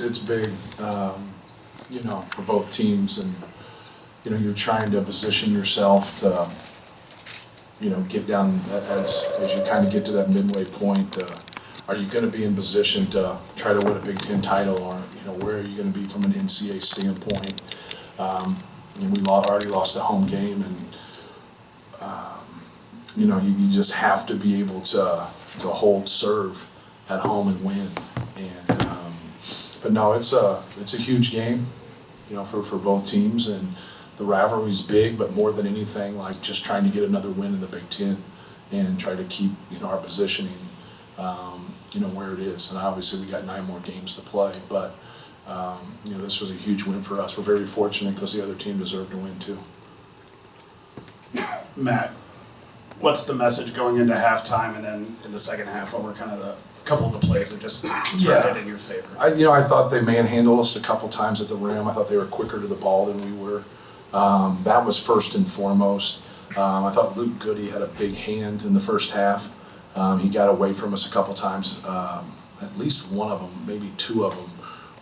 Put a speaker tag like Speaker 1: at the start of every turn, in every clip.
Speaker 1: it's big, for both teams, and you're trying to position yourself to, get down as you kind of get to that midway point. Are you going to be in position to try to win a Big Ten title, or where are you going to be from an NCAA standpoint? And we already lost a home game, and you just have to be able to hold serve at home and win. And but no, it's a huge game, for both teams, and the rivalry's big. But more than anything, like just trying to get another win in the Big Ten and try to keep our positioning, where it is. And obviously we got 9 more games to play, but this was a huge win for us. We're very fortunate because the other team deserved to win too.
Speaker 2: Matt, what's the message going into halftime, and then in the second half? What were kind of the couple of the plays that just turned it in your favor?
Speaker 1: I thought they manhandled us a couple times at the rim. I thought they were quicker to the ball than we were. That was first and foremost. I thought Luke Goody had a big hand in the first half. He got away from us a couple times. At least one of them, maybe 2 of them,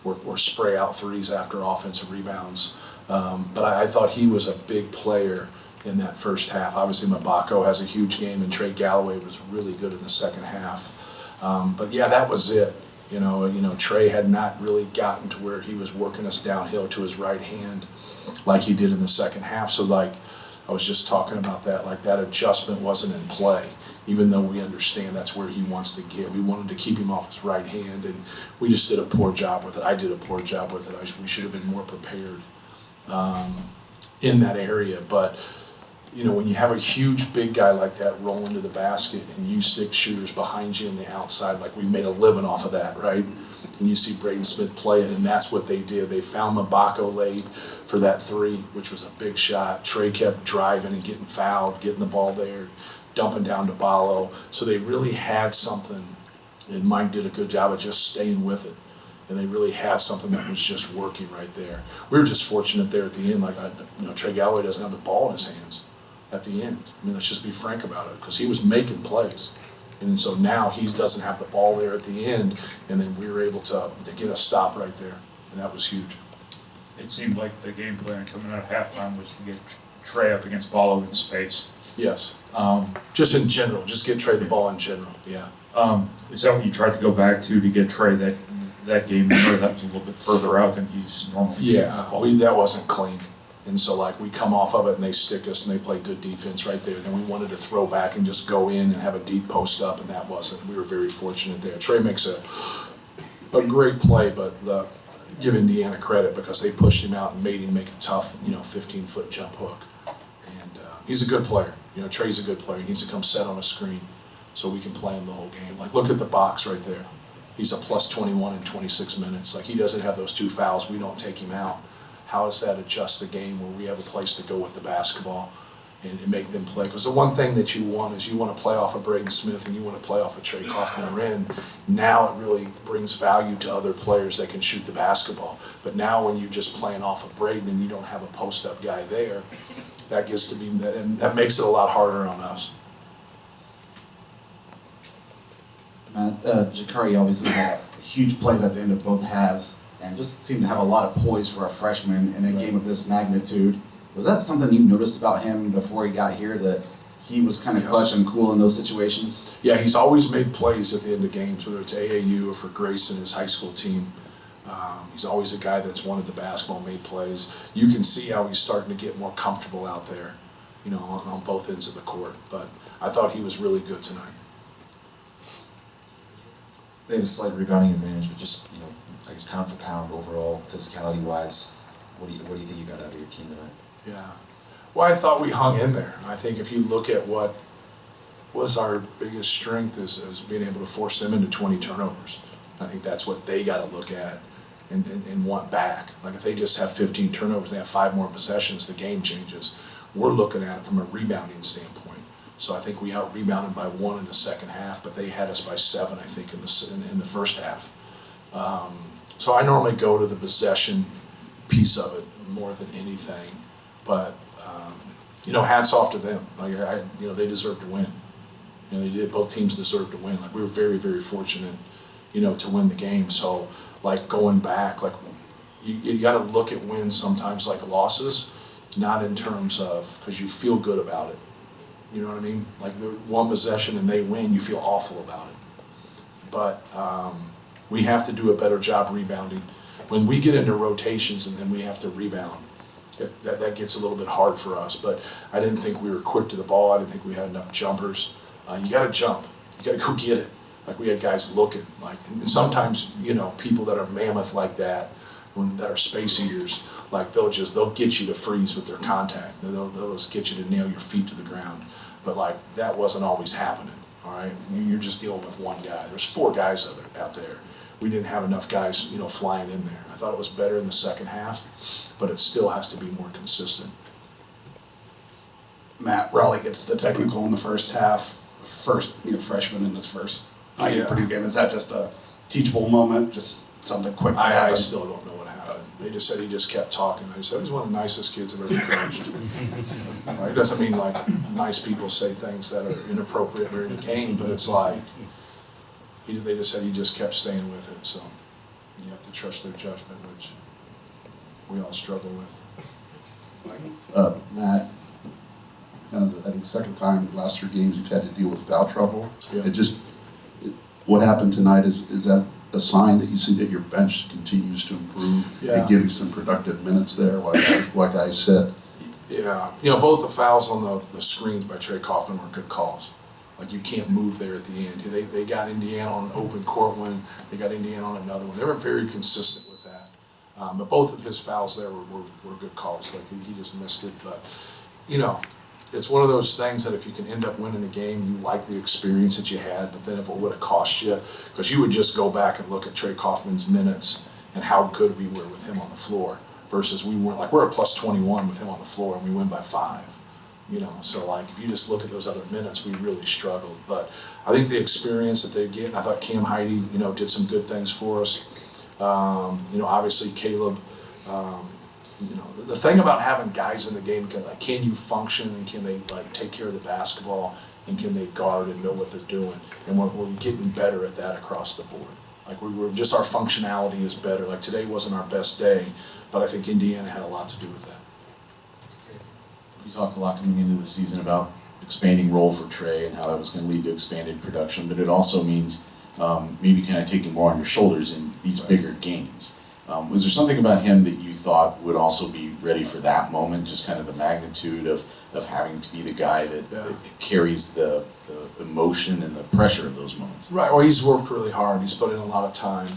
Speaker 1: were spray out threes after offensive rebounds. But I thought he was a big player in that first half. Obviously, Mabako has a huge game, and Trey Galloway was really good in the second half. But yeah, that was it. Trey had not really gotten to where he was working us downhill to his right hand like he did in the second half. So I was just talking about that, that adjustment wasn't in play, even though we understand that's where he wants to get. We wanted to keep him off his right hand, and we just did a poor job with it. I did a poor job with it. We should have been more prepared in that area. But when you have a huge big guy like that roll into the basket and you stick shooters behind you on the outside, like we made a living off of that, right? And you see Braden Smith play it, and that's what they did. They found Mabako late for that 3, which was a big shot. Trey kept driving and getting fouled, getting the ball there, dumping down to Ballo. So they really had something, and Mike did a good job of just staying with it. And they really had something that was just working right there. We were just fortunate there at the end. Trey Galloway doesn't have the ball in his hands at the end. Let's just be frank about it, because he was making plays. And so now he doesn't have the ball there at the end, and then we were able to get a stop right there, and that was huge.
Speaker 3: It seemed like the game plan coming out of halftime was to get Trey up against Ballo in space.
Speaker 1: Yes. Just in general, just get Trey the ball in general, yeah.
Speaker 3: Is that what you tried to go back to get Trey that game winner that was a little bit further out than he's normally shooting the ball?
Speaker 1: That wasn't clean. And so we come off of it and they stick us and they play good defense right there. Then we wanted to throw back and just go in and have a deep post up, and that wasn't. We were very fortunate there. Trey makes a great play, but give Indiana credit because they pushed him out and made him make a tough 15-foot jump hook. And he's a good player. Trey's a good player. He needs to come set on a screen so we can play him the whole game. Look at the box right there. He's a plus 21 in 26 minutes. He doesn't have those 2 fouls. We don't take him out. How does that adjust the game where we have a place to go with the basketball and make them play? Because the one thing that you want is you want to play off of Braden Smith and you want to play off of Trey Kaufman-Renn. Now it really brings value to other players that can shoot the basketball. But now when you're just playing off of Braden and you don't have a post-up guy there, that gets to be, and that makes it a lot harder on us.
Speaker 4: Matt, Jakari obviously had huge plays at the end of both halves, and just seemed to have a lot of poise for a freshman in a game of this magnitude. Was that something you noticed about him before he got here, that he was kind of clutch and cool in those situations?
Speaker 1: Yeah, he's always made plays at the end of games, whether it's AAU or for Grayson, his high school team. He's always a guy that's wanted the basketball, made plays. You can see how he's starting to get more comfortable out there, on both ends of the court. But I thought he was really good tonight.
Speaker 5: They have a slight rebounding advantage, but just, I guess pound for pound overall, physicality-wise, what do you think you got out of your team tonight?
Speaker 1: Yeah. Well, I thought we hung in there. I think if you look at what was our biggest strength is being able to force them into 20 turnovers. I think that's what they got to look at and want back. If they just have 15 turnovers, they have 5 more possessions, the game changes. We're looking at it from a rebounding standpoint. So I think we out-rebounded by 1 in the second half, but they had us by 7, I think, in the first half. So I normally go to the possession piece of it more than anything. But, hats off to them. They deserve to win. They did. Both teams deserve to win. We were very, very fortunate, to win the game. So like going back, like you got to look at wins sometimes like losses, not in terms of because you feel good about it. You know what I mean? Like the one possession and they win, you feel awful about it. But we have to do a better job rebounding. When we get into rotations and then we have to rebound, that gets a little bit hard for us. But I didn't think we were quick to the ball. I didn't think we had enough jumpers. You got to jump. You got to go get it. Like we had guys looking. Like and sometimes people that are mammoth like that, that are space eaters, like they'll get you to freeze with their contact. They'll just get you to nail your feet to the ground. But like that wasn't always happening. All right, you're just dealing with one guy. There's 4 guys out there. We didn't have enough guys, flying in there. I thought it was better in the second half, but it still has to be more consistent.
Speaker 2: Matt, Raleigh gets the technical in the first half, freshman in his first Purdue game. Is that just a teachable moment, just something quick that
Speaker 1: I
Speaker 2: happened?
Speaker 1: still don't know what happened. They just said he just kept talking. I said he's one of the nicest kids I've ever coached. It doesn't mean like nice people say things that are inappropriate during the game, but it's like they just said he just kept staying with it. So you have to trust their judgment, which we all struggle with.
Speaker 6: Matt, I think second time in the last 3 games you've had to deal with foul trouble.
Speaker 1: Yeah.
Speaker 6: What happened tonight is that a sign that you see that your bench continues to improve and give you some productive minutes there while guys sit?
Speaker 1: Yeah, both the fouls on the screens by Trey Kaufman were good calls. Like you can't move there at the end. They got Indiana on an open court one. They got Indiana on another one. They were very consistent with that. But both of his fouls there were good calls. Like he just missed it. But it's one of those things that if you can end up winning a game, you like the experience that you had. But then if it would have cost you, because you would just go back and look at Trey Kaufman's minutes and how good we were with him on the floor versus we weren't. Like we're a plus 21 with him on the floor and we win by 5. So like if you just look at those other minutes, we really struggled. But I think the experience that they get, and I thought Cam Heide, did some good things for us. Obviously Caleb. The thing about having guys in the game, can you function and can they take care of the basketball and can they guard and know what they're doing? And we're getting better at that across the board. Like we're just our functionality is better. Like today wasn't our best day, but I think Indiana had a lot to do with that.
Speaker 5: You talked a lot coming into the season about expanding role for Trey and how that was going to lead to expanded production, but it also means maybe kind of taking more on your shoulders in these bigger games. Was there something about him that you thought would also be ready for that moment, just kind of the magnitude of having to be the guy that carries the emotion and the pressure of those moments?
Speaker 1: Right, well he's worked really hard, he's put in a lot of time,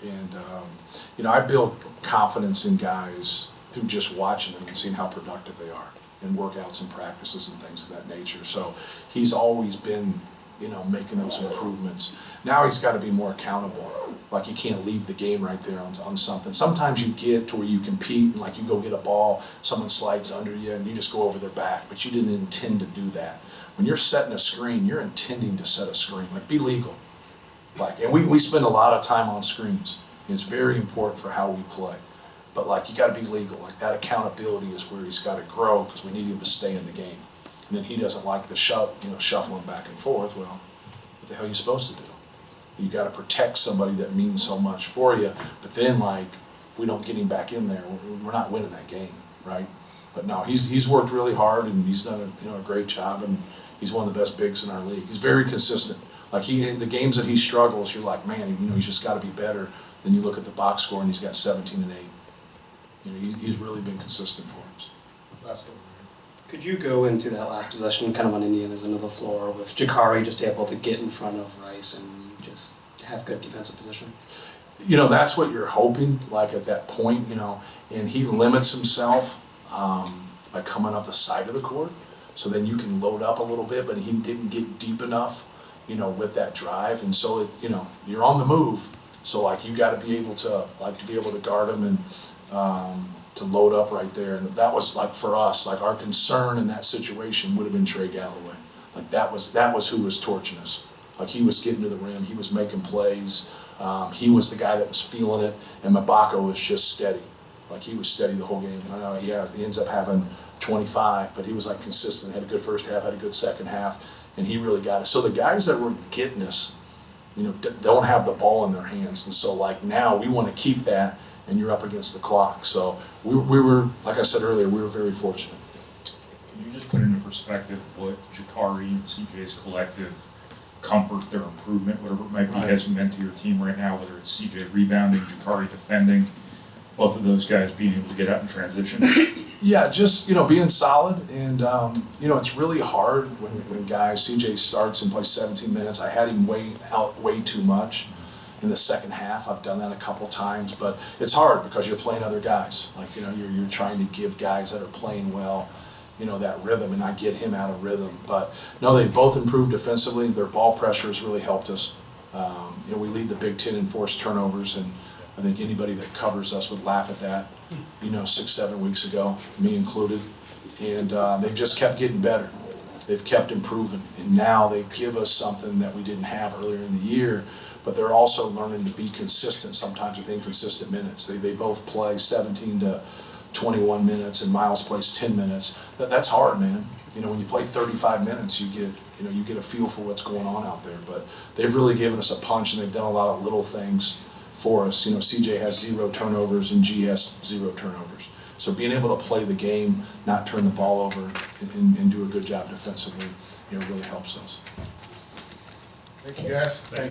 Speaker 1: and I build confidence in guys through just watching them and seeing how productive they are in workouts and practices and things of that nature. So he's always been, making those improvements. Now he's got to be more accountable. Like you can't leave the game right there on something. Sometimes you get to where you compete and like you go get a ball, someone slides under you and you just go over their back, but you didn't intend to do that. When you're setting a screen, you're intending to set a screen. Like be legal. And we spend a lot of time on screens. It's very important for how we play. But you got to be legal. Like that accountability is where he's got to grow because we need him to stay in the game. And then he doesn't like the shuffling back and forth. Well, what the hell are you supposed to do? You got to protect somebody that means so much for you. But then we don't get him back in there. We're not winning that game, right? But no, he's worked really hard and he's done a great job and he's one of the best bigs in our league. He's very consistent. The games that he struggles, you're like, man, he's just got to be better. Then you look at the box score and he's got 17 and 8. He's really been consistent for us.
Speaker 7: Could you go into that last possession kind of on Indiana's end of the floor with Jakari just able to get in front of Rice and just have good defensive position?
Speaker 1: That's what you're hoping, at that point, and he limits himself by coming up the side of the court. So then you can load up a little bit, but he didn't get deep enough, with that drive. And so, you're on the move. So, you got to be able to guard him and to load up right there. And that was, for us, our concern in that situation would have been Trey Galloway. That was who was torching us. He was getting to the rim. He was making plays. He was the guy that was feeling it. And Mabako was just steady. He was steady the whole game. I know he ends up having 25, but he was consistent. Had a good first half, had a good second half, and he really got it. So the guys that were getting us, don't have the ball in their hands. And so like now we want to keep that, and you're up against the clock. So we were, like I said earlier, we were very fortunate.
Speaker 3: Can you just put into perspective what Jakari and CJ's collective comfort, their improvement, whatever it might be, has meant to your team right now, whether it's CJ rebounding, Jakari defending, both of those guys being able to get out in transition?
Speaker 1: Yeah, just, being solid, and, it's really hard when guys, CJ starts and plays 17 minutes. I had him out way too much in the second half. I've done that a couple times, but it's hard because you're playing other guys. Like, you're trying to give guys that are playing well, that rhythm, and not get him out of rhythm. But no, they both improved defensively. Their ball pressure has really helped us. We lead the Big Ten in forced turnovers, and I think anybody that covers us would laugh at that, 6-7 weeks ago, me included. And they've just kept getting better. They've kept improving. And now they give us something that we didn't have earlier in the year, but they're also learning to be consistent sometimes with inconsistent minutes. They both play 17 to 21 minutes, and Miles plays 10 minutes. That's hard, man. When you play 35 minutes, you get a feel for what's going on out there. But they've really given us a punch, and they've done a lot of little things for us. CJ has 0 turnovers and G has 0 turnovers. So being able to play the game, not turn the ball over, and do a good job defensively, really helps us.
Speaker 6: Thank you, guys.